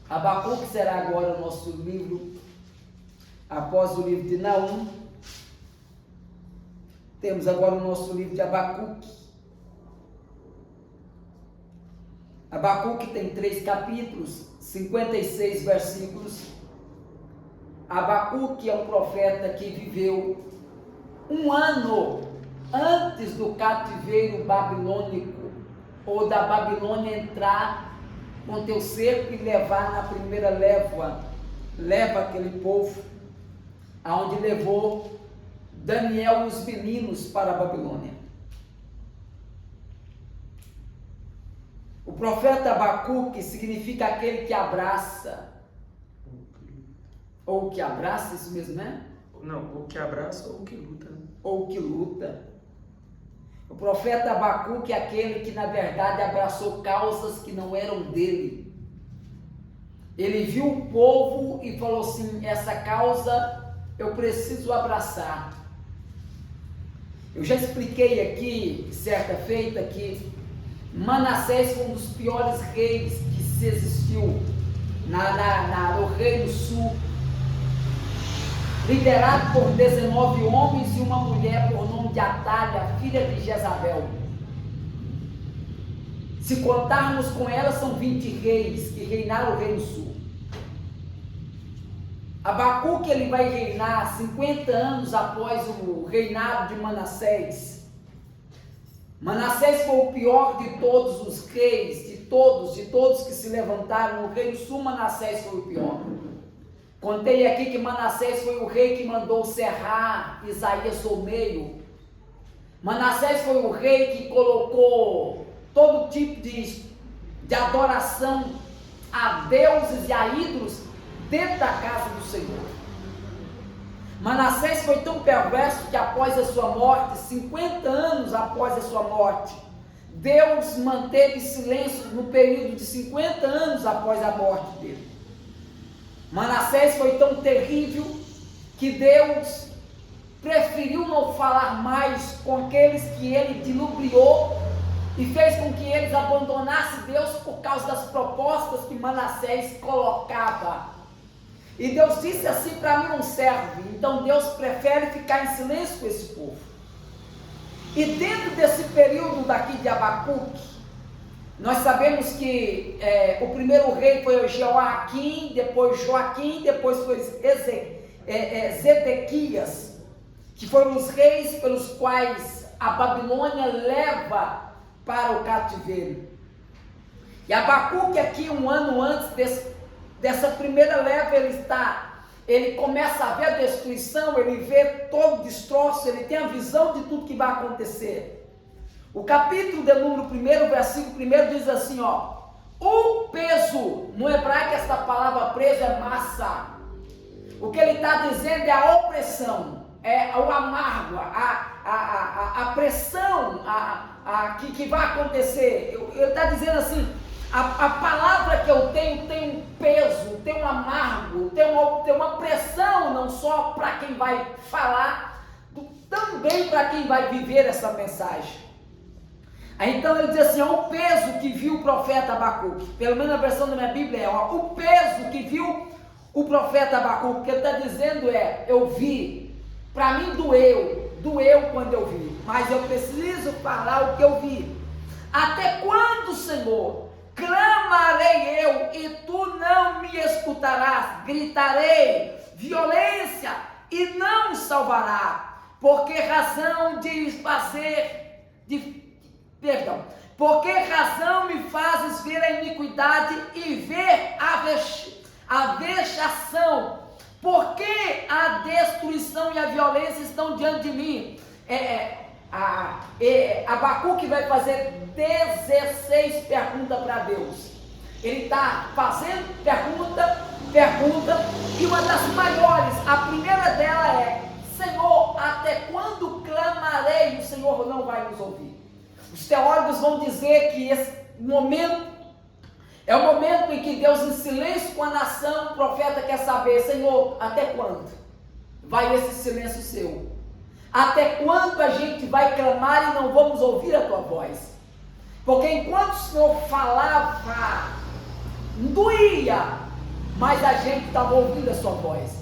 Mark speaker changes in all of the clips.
Speaker 1: Abacuque será agora o nosso livro, após o livro de Naum. Temos agora o nosso livro de Abacuque. Abacuque tem 3 capítulos, 56 versículos. Abacuque é um profeta que viveu um ano antes do cativeiro babilônico, ou da Babilônia entrar com teu cerco e levar na primeira leva aquele povo, aonde levou Daniel e os meninos para a Babilônia. O profeta Abacuque significa aquele que abraça, ou que abraça, isso mesmo, né?
Speaker 2: Não, o que abraça ou o que luta.
Speaker 1: Ou o que luta. O profeta Abacuque é aquele que na verdade abraçou causas que não eram dele. Ele viu o povo e falou assim: essa causa eu preciso abraçar. Eu já expliquei aqui, certa feita, que Manassés foi um dos piores reis que se existiu no Reino Sul, liderado por 19 homens e uma mulher por nome de Atalha, filha de Jezabel. Se contarmos com ela, são 20 reis que reinaram o Reino Sul. Abacuque ele vai reinar 50 anos após o reinado de Manassés. Manassés foi o pior de todos os reis, de todos que se levantaram no Reino Sul. Manassés foi o pior. Contei aqui que Manassés foi o rei que mandou serrar Isaías ao meio. Manassés foi o rei que colocou todo tipo de adoração a deuses e a ídolos dentro da casa do Senhor. Manassés foi tão perverso que após a sua morte, 50 anos após a sua morte, Deus manteve silêncio no período de 50 anos após a morte dele. Manassés foi tão terrível que Deus preferiu não falar mais com aqueles que ele dilubriou e fez com que eles abandonassem Deus por causa das propostas que Manassés colocava. E Deus disse assim: para mim não serve. Então Deus prefere ficar em silêncio com esse povo. E dentro desse período daqui de Abacuque, nós sabemos que o primeiro rei foi Joaquim, depois foi Zedequias, que foram os reis pelos quais a Babilônia leva para o cativeiro. E Abacuque aqui, um ano antes dessa primeira leva, ele começa a ver a destruição, ele vê todo o destroço, ele tem a visão de tudo que vai acontecer. O capítulo de número 1, versículo 1 diz assim, o peso, no hebraico esta palavra preso é massa. O que ele está dizendo é a opressão, é o amargo, a pressão que vai acontecer. Ele está dizendo assim, a palavra que eu tenho tem um peso, tem um amargo, tem uma pressão, não só para quem vai falar, também para quem vai viver essa mensagem. Aí então ele diz assim, o peso que viu o profeta Abacuque, pelo menos a versão da minha Bíblia o peso que viu o profeta Abacuque. O que ele está dizendo eu vi, para mim doeu quando eu vi, mas eu preciso falar o que eu vi. Até quando, Senhor, clamarei eu e tu não me escutarás, gritarei violência e não salvará, porque razão porque razão me fazes ver a iniquidade e ver a vexação, porque a destruição e a violência estão diante de mim. Abacuque vai fazer 16 perguntas para Deus. Ele está fazendo pergunta, e uma das maiores, a primeira dela é: Senhor, até quando clamarei? O Senhor não vai nos ouvir. Os teólogos vão dizer que esse momento é o momento em que Deus, em silêncio com a nação, o profeta quer saber: Senhor, até quando vai esse silêncio seu? Até quando a gente vai clamar e não vamos ouvir a tua voz? Porque enquanto o Senhor falava, doía, mas a gente estava ouvindo a sua voz.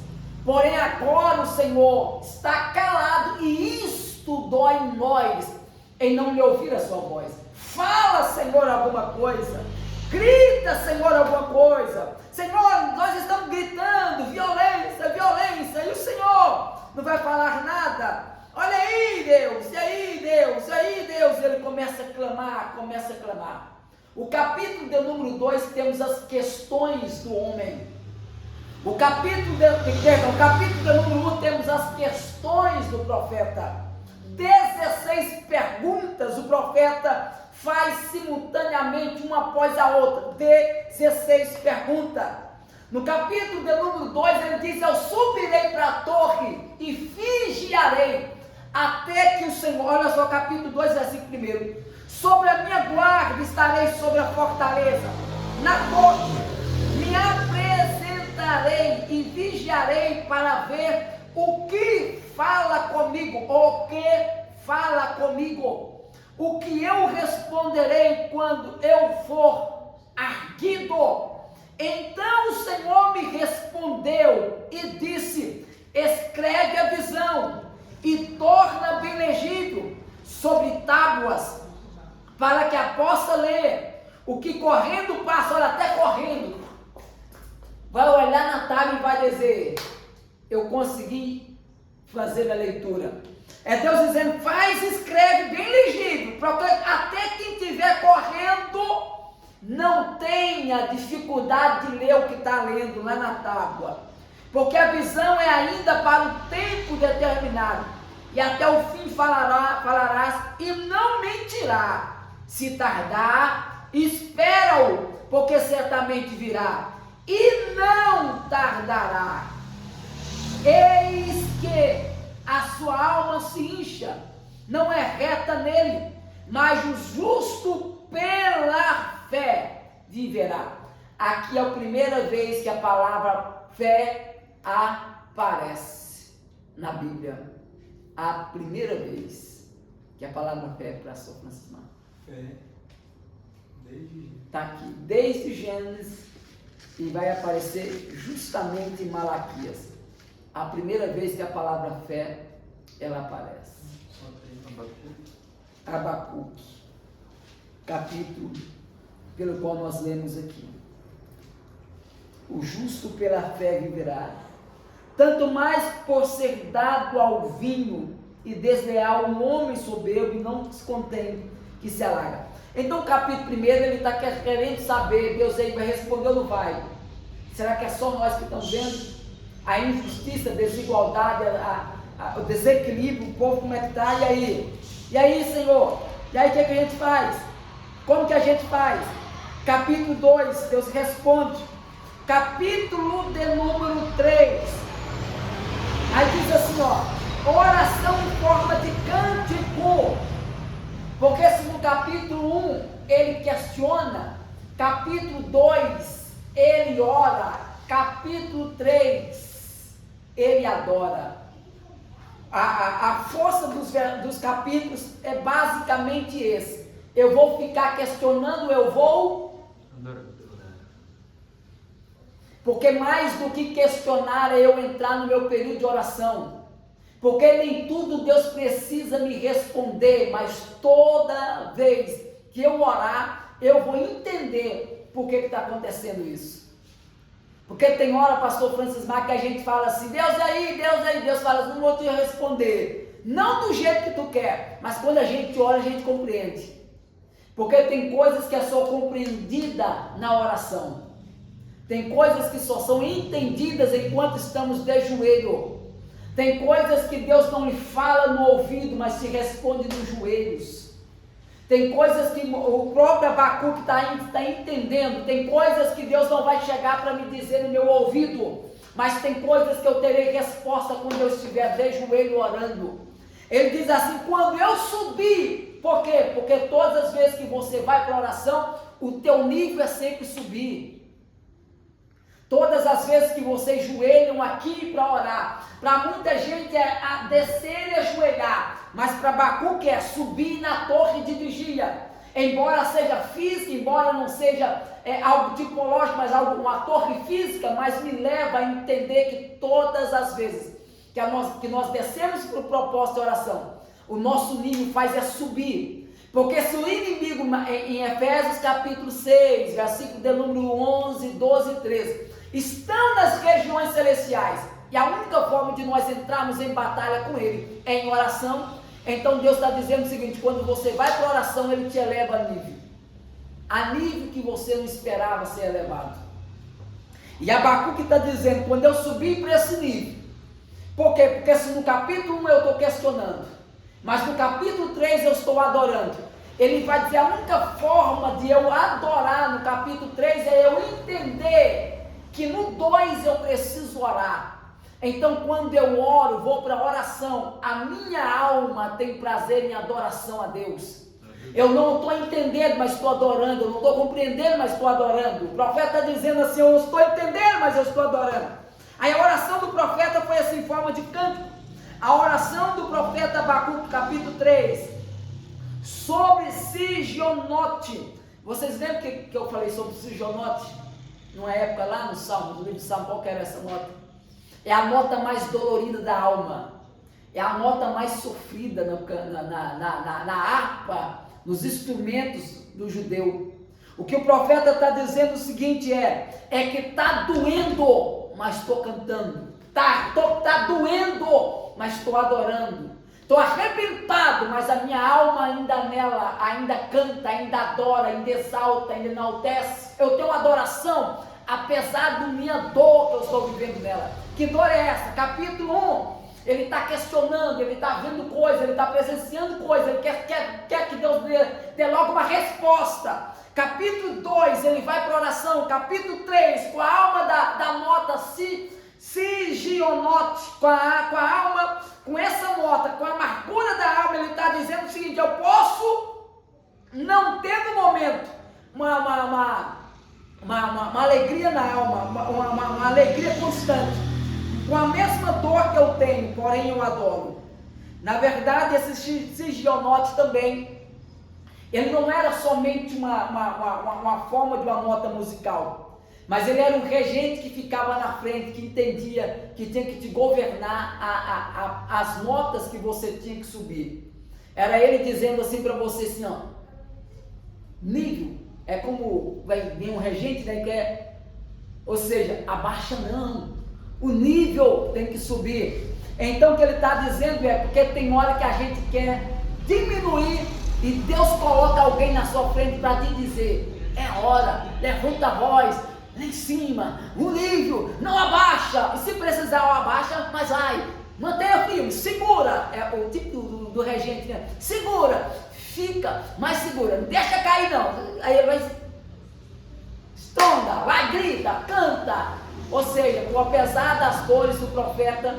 Speaker 1: Porém agora o Senhor está calado e isto dói em nós, em não lhe ouvir a sua voz. Fala, Senhor, alguma coisa. Grita, Senhor, alguma coisa. Senhor, nós estamos gritando, violência, violência, e o Senhor não vai falar nada. Olha aí, Deus, e aí, Deus, e aí, Deus. Ele começa a clamar, começa a clamar. O capítulo de número 2 temos as questões do homem. O capítulo de número 1 temos as questões do profeta. 16 perguntas o profeta faz simultaneamente uma após a outra. 16 perguntas. No capítulo de número 2 ele diz: eu subirei para a torre e vigiarei até que o Senhor, olha só, capítulo 2, versículo 1. Sobre a minha guarda estarei sobre a fortaleza, na torre me apresentarei e vigiarei para ver o que fala comigo, o que eu responderei quando eu for arguido. Então o Senhor me respondeu e disse: escreve a visão e torna bem legível sobre tábuas, para que a possa ler. O que correndo passa, olha, até correndo, vai olhar na tábua e vai dizer: eu consegui fazer a leitura. É Deus dizendo: faz, escreve bem legível, porque até quem estiver correndo não tenha dificuldade de ler o que está lendo lá na tábua, porque a visão é ainda para o tempo determinado, e até o fim falarás e não mentirá. Se tardar, espera-o, porque certamente virá e não tardará. Eis que a sua alma se incha, não é reta nele, mas o justo pela fé viverá. Aqui é a primeira vez que a palavra fé aparece na Bíblia. A primeira vez que a palavra fé é para São Francisco.
Speaker 2: Fé, desde
Speaker 1: está aqui, desde Gênesis, e vai aparecer justamente em Malaquias. A primeira vez que a palavra fé, ela aparece.
Speaker 2: Só tem
Speaker 1: Abacuque, capítulo pelo qual nós lemos aqui. O justo pela fé viverá, tanto mais por ser dado ao vinho e desleal um homem soberbo e não se contém que se alaga. Então o capítulo 1 ele está querendo saber, Deus aí vai responder ou não vai? Será que é só nós que estamos vendo a injustiça, a desigualdade, o desequilíbrio, o povo como é que está? E aí? E aí, Senhor? E aí o que a gente faz? Como que a gente faz? Capítulo 2, Deus responde. Capítulo de número 3. Aí diz assim, ó, oração em forma de cântico. Porque se no capítulo 1 ele questiona, capítulo 2 ele ora, capítulo 3 ele adora. A força dos capítulos é basicamente esse. Eu vou ficar questionando, eu vou
Speaker 2: adorar.
Speaker 1: Porque mais do que questionar é eu entrar no meu período de oração. Porque nem tudo Deus precisa me responder, mas toda vez que eu orar, eu vou entender por que está acontecendo isso. Porque tem hora, pastor Francis Mar, que a gente fala assim, Deus aí, Deus fala, não vou te responder. Não do jeito que tu quer, mas quando a gente ora, a gente compreende. Porque tem coisas que é só compreendida na oração. Tem coisas que só são entendidas enquanto estamos de joelho. Tem coisas que Deus não lhe fala no ouvido, mas se responde nos joelhos. Tem coisas que o próprio Abacuque está entendendo. Tem coisas que Deus não vai chegar para me dizer no meu ouvido, mas tem coisas que eu terei resposta quando eu estiver de joelho orando. Ele diz assim, quando eu subir, por quê? Porque todas as vezes que você vai para a oração, o teu nível é sempre subir. Todas as vezes que vocês joelham aqui para orar, para muita gente é descer e ajoelhar, mas para Abacuque é subir na torre de vigia. embora seja física, embora não seja algo tipológico, mas algo, uma torre física, mas me leva a entender que todas as vezes que nós descemos para o propósito de oração, o nosso nível faz subir. Porque se o inimigo, em Efésios capítulo 6, versículo de número 11, 12 e 13, estão nas regiões celestiais, e a única forma de nós entrarmos em batalha com ele é em oração. Então Deus está dizendo o seguinte: quando você vai para a oração, ele te eleva a nível que você não esperava ser elevado. E Abacuque está dizendo: quando eu subir para esse nível, por quê? Porque se no capítulo 1 eu estou questionando, mas no capítulo 3 eu estou adorando, ele vai dizer: a única forma de eu adorar no capítulo 3 é eu entender que no 2 eu preciso orar. Então quando eu oro, vou para a oração, a minha alma tem prazer em adoração a Deus. Eu não estou entendendo, mas estou adorando. Eu não estou compreendendo, mas estou adorando. O profeta está dizendo assim: eu não estou entendendo, mas eu estou adorando. Aí a oração do profeta foi assim, em forma de cântico. A oração do profeta Abacuque, capítulo 3, sobre Sigionote. Vocês lembram que eu falei sobre Sigionote? Numa época lá no Salmo, no livro de Salmo, qual que era essa nota? É a nota mais dolorida da alma. É a nota mais sofrida na harpa, nos instrumentos do judeu. O que o profeta está dizendo é o seguinte: é que está doendo, mas estou cantando. Está doendo, mas estou adorando. Estou arrebentado, mas a minha alma ainda nela, ainda canta, ainda adora, ainda exalta, ainda enaltece. Eu tenho adoração, apesar da minha dor que eu estou vivendo nela. Que dor é essa? Capítulo 1, ele está questionando, ele está vendo coisa, ele está presenciando coisa, ele quer que Deus dê logo uma resposta. Capítulo 2, ele vai para a oração. Capítulo 3, com a alma da nota Sigionote, com a alma, com essa nota, com a amargura da alma, ele está dizendo o seguinte: eu posso não ter no momento uma alegria na alma, uma alegria constante, com a mesma dor que eu tenho, porém eu adoro. Na verdade, esse Sigionote também, ele não era somente uma forma de uma nota musical, mas ele era um regente que ficava na frente, que entendia que tinha que te governar as notas que você tinha que subir. Era ele dizendo assim para você, assim, ó, nível, é como vem um regente, né, que é, ou seja, abaixa não, o nível tem que subir. Então o que ele está dizendo é, porque tem hora que a gente quer diminuir, e Deus coloca alguém na sua frente para te dizer: é hora, levanta a voz, lá em cima, o nível, não abaixa, e se precisar abaixa, mas vai, mantenha firme, segura, é o tipo do regente, né? Segura, fica, mas segura, não deixa cair não, aí ele vai, estonda, vai, grita, canta, ou seja, apesar das dores do profeta,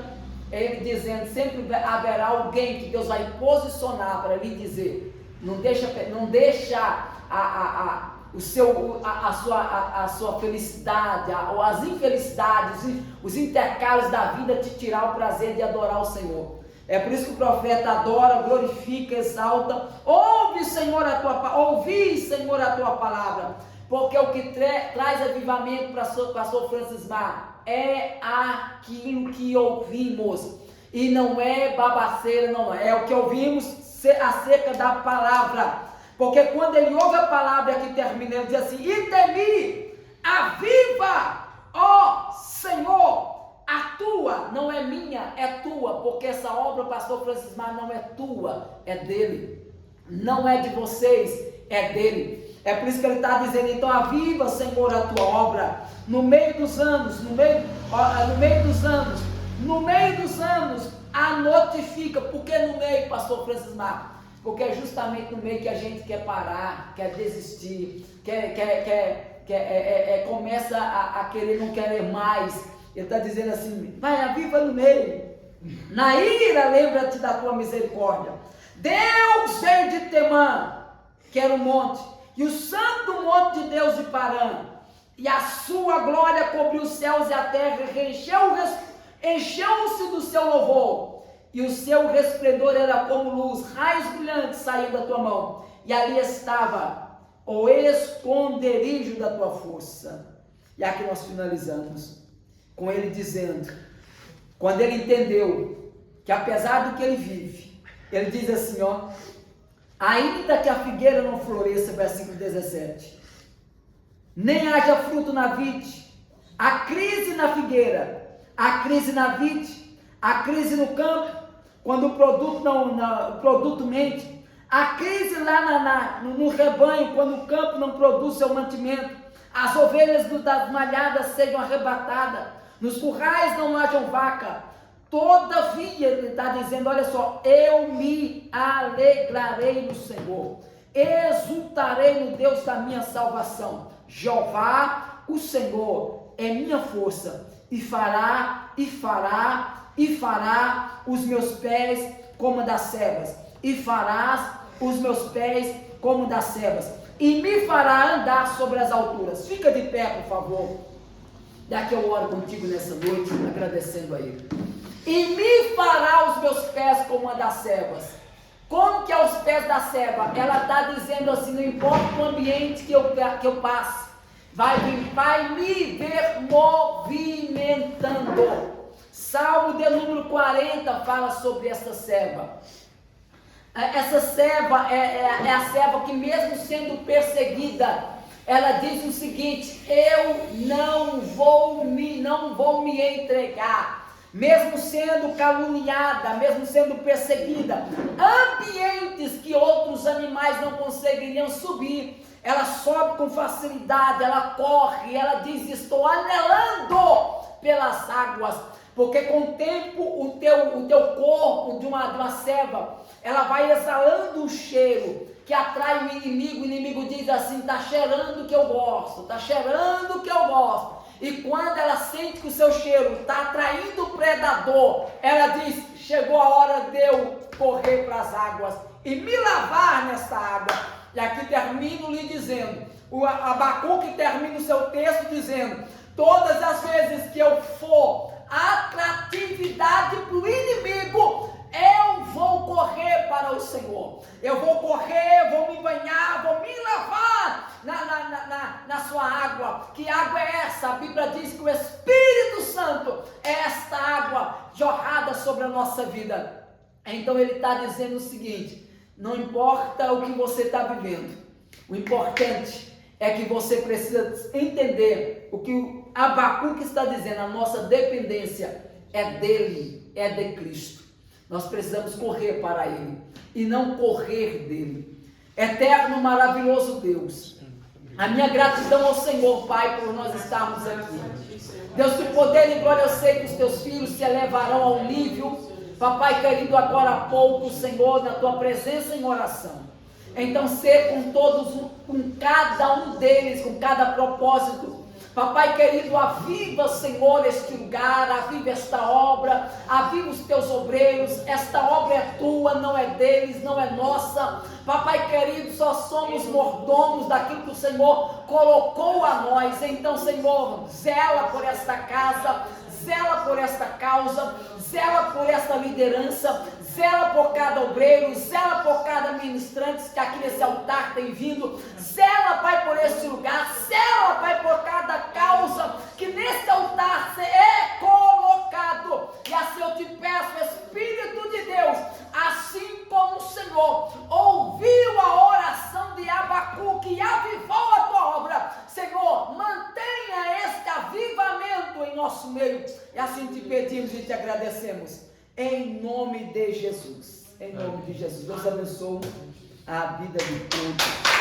Speaker 1: ele dizendo, sempre haverá alguém que Deus vai posicionar para lhe dizer, não deixa a sua felicidade, ou as infelicidades, os intercalos da vida te tirar o prazer de adorar o Senhor. É por isso que o profeta adora, glorifica, exalta. Ouvi, Senhor, a tua palavra, porque o que traz avivamento para pastor Francis Mar é aquilo que ouvimos, e não é babaceira, não é o que ouvimos acerca da palavra. Porque quando ele ouve a palavra que termina, ele diz assim: e temi, aviva, ó Senhor, a tua, não é minha, é tua, porque essa obra, pastor Francis Mar, não é tua, é dele, não é de vocês, é dele. É por isso que ele está dizendo, então aviva, Senhor, a tua obra, no meio dos anos, a notifica. Por que no meio, pastor Francis Mar? Porque é justamente no meio que a gente quer parar, quer desistir, começa a querer, não querer mais. Ele está dizendo assim: vai, aviva no meio, na ira lembra-te da tua misericórdia. Deus veio de Temã, que era o monte, e o santo monte de Deus de Parã, e a sua glória cobriu os céus e a terra, encheu-se do seu louvor, e o seu resplendor era como luz, raios brilhantes saíam da tua mão, e ali estava o esconderijo da tua força. E aqui nós finalizamos com ele dizendo, quando ele entendeu que apesar do que ele vive, ele diz assim, ó, ainda que a figueira não floresça, versículo 17, nem haja fruto na vide, a crise na figueira, a crise na vide, a crise no campo, quando o produto mente, a crise lá no rebanho, quando o campo não produz seu mantimento, as ovelhas das malhadas sejam arrebatadas, nos currais não hajam vaca, todavia, ele está dizendo, olha só, eu me alegrarei no Senhor, exultarei no Deus da minha salvação. Jeová, o Senhor, é minha força, e fará os meus pés como das servas, e farás os meus pés como das servas, e me fará andar sobre as alturas. Fica de pé, por favor. Daqui eu oro contigo nessa noite, agradecendo a Ele. E me fará os meus pés como a das servas. Como que é os pés da serva? Ela está dizendo assim, não importa o ambiente que eu passe, vai me ver movimentando. Salmo de número 40 fala sobre essa serva. Essa serva é a serva que mesmo sendo perseguida, ela diz o seguinte, eu não vou me entregar. Mesmo sendo caluniada, mesmo sendo perseguida, ambientes que outros animais não conseguiriam subir, ela sobe com facilidade, ela corre, ela diz, estou anelando pelas águas, porque com o tempo o teu corpo de uma serva, ela vai exalando um cheiro que atrai o inimigo diz assim, está cheirando o que eu gosto, está cheirando o que eu gosto. E quando ela sente que o seu cheiro está atraindo o predador, ela diz, chegou a hora de eu correr para as águas e me lavar nessa água. E aqui termino lhe dizendo, o Abacuque termina o seu texto dizendo, todas as vezes que eu for atratividade para o inimigo, eu vou correr para o Senhor, eu vou correr, vou me banhar, vou me lavar na sua água. Que água é essa? A Bíblia diz que o Espírito Santo é esta água jorrada sobre a nossa vida. Então ele está dizendo o seguinte, não importa o que você está vivendo, o importante é que você precisa entender o que o Abacuque está dizendo, a nossa dependência é dele, é de Cristo. Nós precisamos correr para Ele e não correr dele. Eterno, maravilhoso Deus, a minha gratidão ao Senhor, Pai, por nós estarmos aqui. Deus, de poder e glória, eu sei que os teus filhos se elevarão ao nível, papai querido, agora há pouco, Senhor, na tua presença em oração. Então, ser com todos, com cada um deles, com cada propósito. Papai querido, aviva, Senhor, este lugar, aviva esta obra, aviva os teus obreiros. Esta obra é tua, não é deles, não é nossa. Papai querido, só somos mordomos daquilo que o Senhor colocou a nós. Então, Senhor, zela por esta casa, zela por esta causa, zela por esta liderança, zela por cada obreiro, zela por cada ministrante que aqui nesse altar tem vindo, zela, Pai, por este lugar, zela, Pai, por cada causa que nesse altar é colocado. E assim eu te peço, Espírito de Deus, assim como o Senhor ouviu a oração de Abacuque e avivou a tua obra, Senhor, mantenha este avivamento em nosso meio. E assim te pedimos e te agradecemos. Em nome de Jesus. Em nome de Jesus. Deus abençoe a vida de todos.